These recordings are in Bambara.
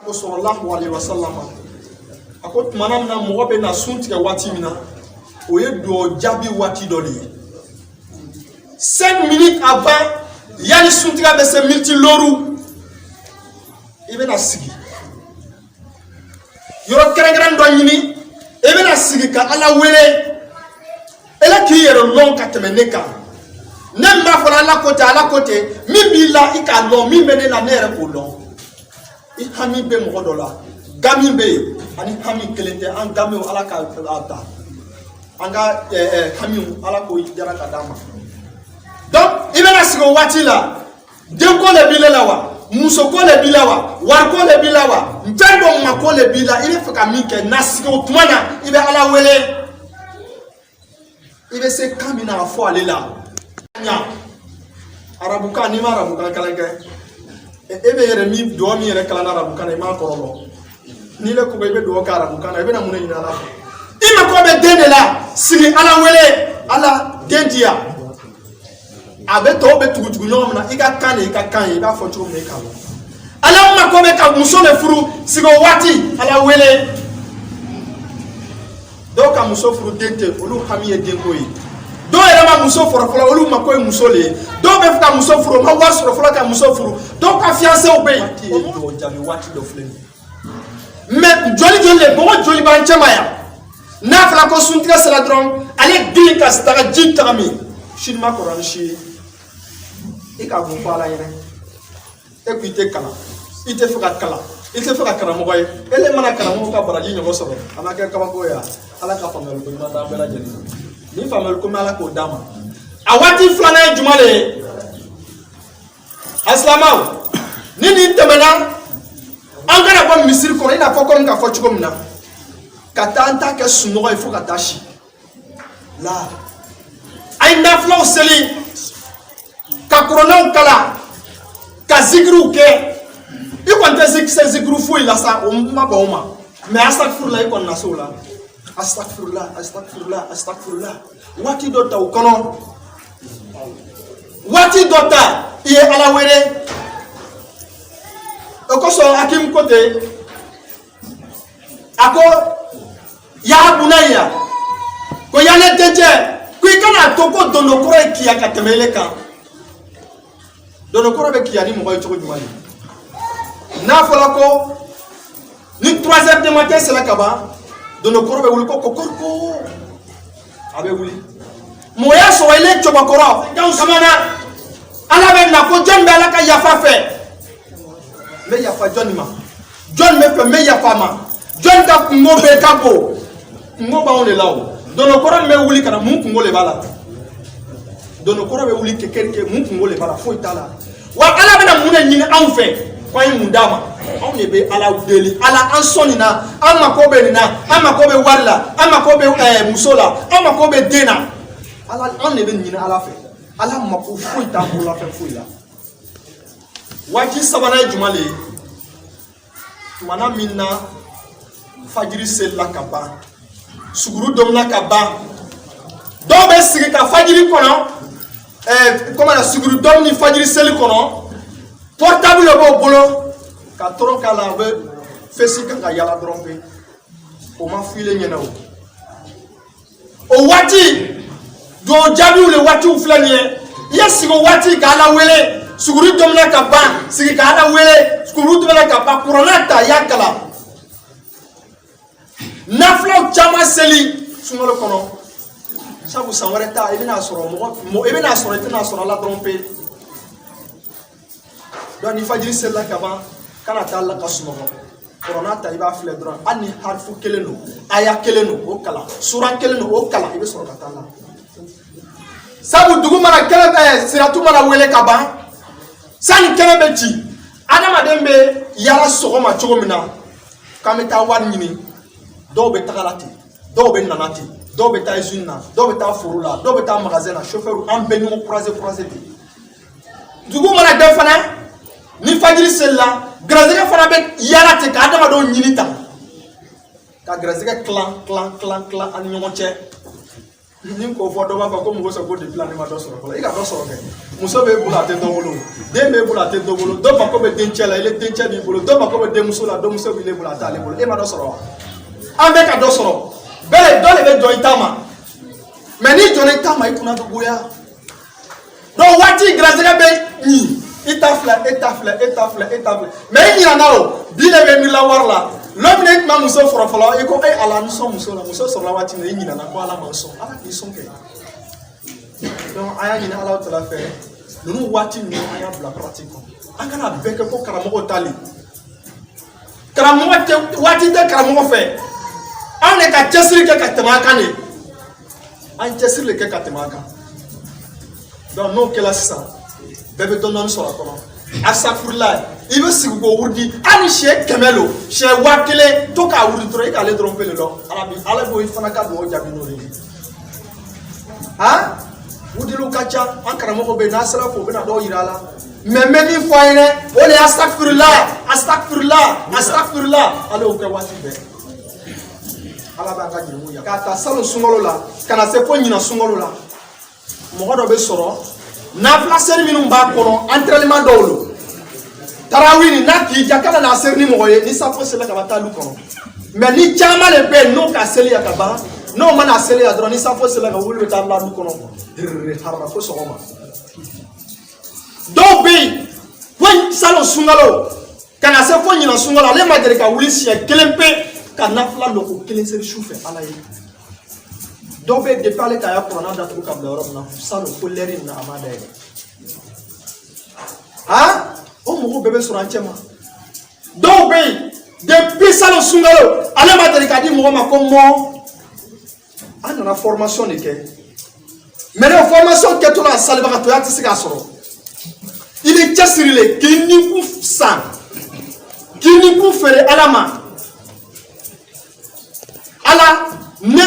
ko sallallahu alaihi wasallam ako manam na mo be na sunti wati mina o ye do jabi wati doli 5 minutes avant yani sunti ga be se multi loru ibe na sigi yoro kere do nyini ibe na sigi ka ala wele ela ki yero lon ka temeneka nem ma fala ala côté mi bi la ika lo mi mene na nere ko lo i hami be mo dola gami be ani hami kelente an gami ala ka ata anga hami ala ko jara ka dama donc ibena sigo wati la den ko le bilela wa muso ko le bilawa war ko le bilawa ntendo ma ko le bila ile faka minke nasigo tumana ibe ala wele ibe se kamina fo alela nya arabuka ni mara buka kalanga ebe yere mi do mi yere kala na arabuka na ma korolo ni le ko be do ka arabuka na ebe na muneni na la ima ko be dende la sigi ala wele ala dendia abe to be tugutugu nyom na iga kan iba fo chum me kawo ala ma ko be ka muso le furu sigo wati ala wele do ka muso furu dente olu hamiye dengo yi do era ma muso foro folo olu ma ko muso le do be fuka muso furu ma wa soro folo ka muso furu do ka fiancé obe do jabi wati do flemi mais joli le bon joli ban chamaya na fala ko suntiga sala dron ale din ka stara jitami shinma koran shi ika bu fala yere écoutez kala ite fuka kala ite fuka kala mo boy ele mana kala mo ka baraji ne bosoro amaka ka ko ya ala ka famel ko ma da bela jeni ni famel ko mala ko dama awati flana jumale aslamaw ni temena angara ba misir ko ina ko ka fo chuko mina kata anta ke suno il faut kata shi la ay na flaw seli ka corona kala ka zigru ke i konte zigru fu ila sa o ma ba o ma mais astaghfirullah i kon na so la astaghfirullah wati do taw kono wati do ta iye ala were o ko so akim kote ako ya bunaya ko yale teje ko ikana to ko dono ko e kiya ka temele kan dono ko be kiya ni mo ko jumali na fola ko ni 3h du matin c'est la kaba dono ko be wuli ko korko abe wuli moya so ile choba koro donc kamana ala be na ko jon be ala ka yafa fe me yafa jon ma jon me fe me yafa ma jon ka mo be kapo mo ba on le lawo dono ko me wuli kana mun kungo le bala dono ko be wuli ke kerke mun kungo le bala fo itala wa ala be na mun nyini an fe ko yin mundama on ne be ala deli ala an sonina ama ko be nina ama ko be walla ama ko be musola ama ko be dena ala on ne be nyini ala fe ala ma ko fo ita mo la fe fo ila waji sabana jumale mana minna fajiri sella kaba suguru domna kaba do be sigi ka fajiri kono comment la suguru domni fajiri seli kono portable bo bolo ka toron kala be fesi ka yala drompe o ma file nyena o wati do jabi le wati u flanie yesigo wati ka la wele suguru domna kaba sigi ka la wele suguru domna kaba koronata yakala naflo chama seli sumalo kono sabu sanwareta ibina soro mo ibina soro itina soro la trompe do ni fajiri sella kaba kana ta la kasumo corona ta iba fle dron ani harfu keleno aya keleno o kala sura keleno o kala ibe soro katala sabu dugu mara kele siratu mara wele kaba sani kele beti adama dembe yala soro ma chogomina kameta wan nyini do be tagalati do be nanati do be ta izuna do be ta furula do be ta magasin na chauffeur en be nous croiser dugu mara defana ni fajiri sella grazega fana be yalati ka adama do nyinita ka grazega clan an nyonche Ni ko fɔ dɔ b'a fɔ ko mɔgɔ sɔrɔ ko depuis la ne ma dɔ sɔrɔ fɔlɔ i ka dɔ sɔrɔ kɛ muso b'e bolo a tɛ dɔ bolo den b'e bolo a tɛ dɔ bolo dɔ mako bɛ dencɛ la ile dencɛ b'i bolo dɔ mako bɛ denmuso la denmuso b'ile bolo a t'ale bolo e ma dɔ sɔrɔ wa an bɛ ka dɔ sɔrɔ bɛɛ dɔ de bɛ jɔ i ta ma mais n'i jɔnna i ta ma i kunna bɛ goya donc waati garisɛgɛ bɛ ɲi i ta filɛ e ta filɛ e ta filɛ e ta filɛ mais i ɲinɛna o bi de bɛ miiri la wari la l'homme ne tuma muso fɔlɔ fɔlɔ i ko e ala n sɔn muso la muso sɔrɔla waati min na i ɲinɛna ko ala ma sɔn ala k'i sɔn kɛ donc an y'a ɲini ala tala fɛ ninnu waati ninnu an y'a bila pratique kɔnɔ an kana bɛɛ kɛ ko karamɔgɔ tali karamɔgɔ tɛ waati tɛ karamɔgɔ fɛ anw de ka cɛsiri kɛ ka tɛmɛ a kan de an cɛsiri de kɛ ka tɛmɛ a kan donc n'o kɛla sisan bɛɛ bɛ dɔɔnin dɔɔnin sɔrɔ a kɔnɔ asafurila i bɛ sigi k'o wurudi hali siyɛ 100 lo siyɛ 1000 to k'a wurudi dɔrɔn i k'ale dɔrɔn pele dɔn ala b'o i fana ka dugawu jaabi n'o de ye han wudiliw ka ca an karamɔgɔ bɛ yen n'a sera fo u bɛna dɔw yira a la mais n bɛ min fɔ a ye dɛ o de ye asafurila ale y'o kɛ waati bɛɛ ala b'an ka ɲininkaliw ya k'a ta salon sunkalo la ka na se fo ɲinan sunkalo la mɔgɔ dɔ bɛ sɔrɔ nafila seri minnu b'a kɔnɔ entraînement dɔw lo tarawih n'a k'i ja kana n'a seri ni mɔgɔ ye ni safo sera ka taa lu kɔnɔ mais ni caman de bɛ yen n'o ka seli ya ka ban n'o mana seli ya dɔrɔn ni safo sera ka wuli bɛ taa la lu kɔnɔ harama fo sɔgɔma dɔw bɛ yen fo salon sunkalo ka na se fo ɲinan sunkalo ale ma deli ka wuli siɲɛ 1 pe ka nafila lɔko 1 seli su fɛ ala ye dɔw bɛ depuis ale k'a ya kuranna datugu ka bila yɔrɔ min na salon fo lɛri in na a ma dayɛlɛ han o mɔgɔw bɛɛ bɛ sɔrɔ an cɛ ma dɔw bɛ yen depuis salon sunkalo ale ma deli ka di mɔgɔ ma ko mɔ an nana formation de kɛ mais ne formation kɛtɔ la salibagatɔya tɛ se k'a sɔrɔ i bɛ cɛsiri k'i nikun san k'i nikun feere ala ma ala ne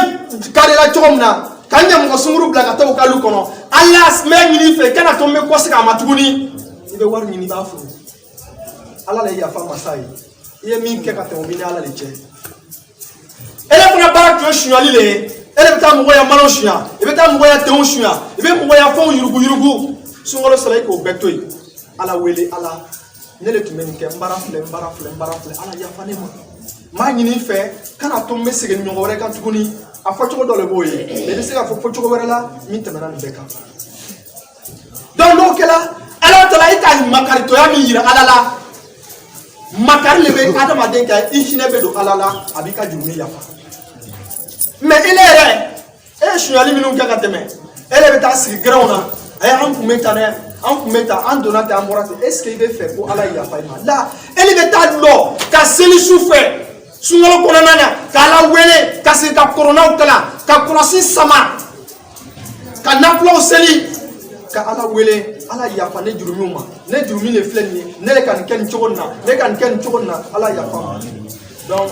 karila cogo min na ka n ɲɛmɔgɔ sunkuru bila ka taa o kalu kɔnɔ ala mɛ ɲini fɛ kana to n bɛ kɔsegin a ma tuguni i bɛ wari ɲini i b'a furu ala le yafa masa ye i ye min kɛ ka tɛmɛ o b'i ni ala de cɛ ele fana baara tun ye suɲɛli le ye ele bɛ taa mɔgɔ ya malo suɲɛ i bɛ taa mɔgɔ ya denw suɲɛ i bɛ mɔgɔ ya fɛnw yurugu sunkalo sera i k'o bɛɛ to yen ala wele ala ne de tun bɛ nin kɛ n baara filɛ ala yafa ne ma maa ɲini fɛ kana to n bɛ segin ɲɔgɔn wɛrɛ kan tuguni a fɔcogo dɔ le b'o ye mais i bɛ se k'a fɔ fɔcogo wɛrɛ la min tɛmɛna nin bɛɛ kan donc n'o kɛla ala tala i ka makaritɔya min yira ala la makari le bɛ adamaden kɛ i hinɛ bɛ don ala la a b'i ka jurumi yafa mais ele yɛrɛ e ye suɲɛli minnu kɛ ka tɛmɛ ele bɛ taa sigi gɛrɛnw na an kun bɛ tan dɛ an kun bɛ tan an donna ten an bɔra ten est ce que i bɛ fɛ ko ala yafa i ma la ele bɛ taa lɔ ka seli su fɛ sunkalo kɔnɔna na k'ala wele ka se ka kɔrɔnaw kalan ka kɔlɔsi sama ka nafilaw seli ka ala wele ala yafa ne jurumiw ma ne jurumi de filɛ nin ye ne de ka nin kɛ nin cogo nin na ne ka nin kɛ nin cogo nin na ala yafa ma donc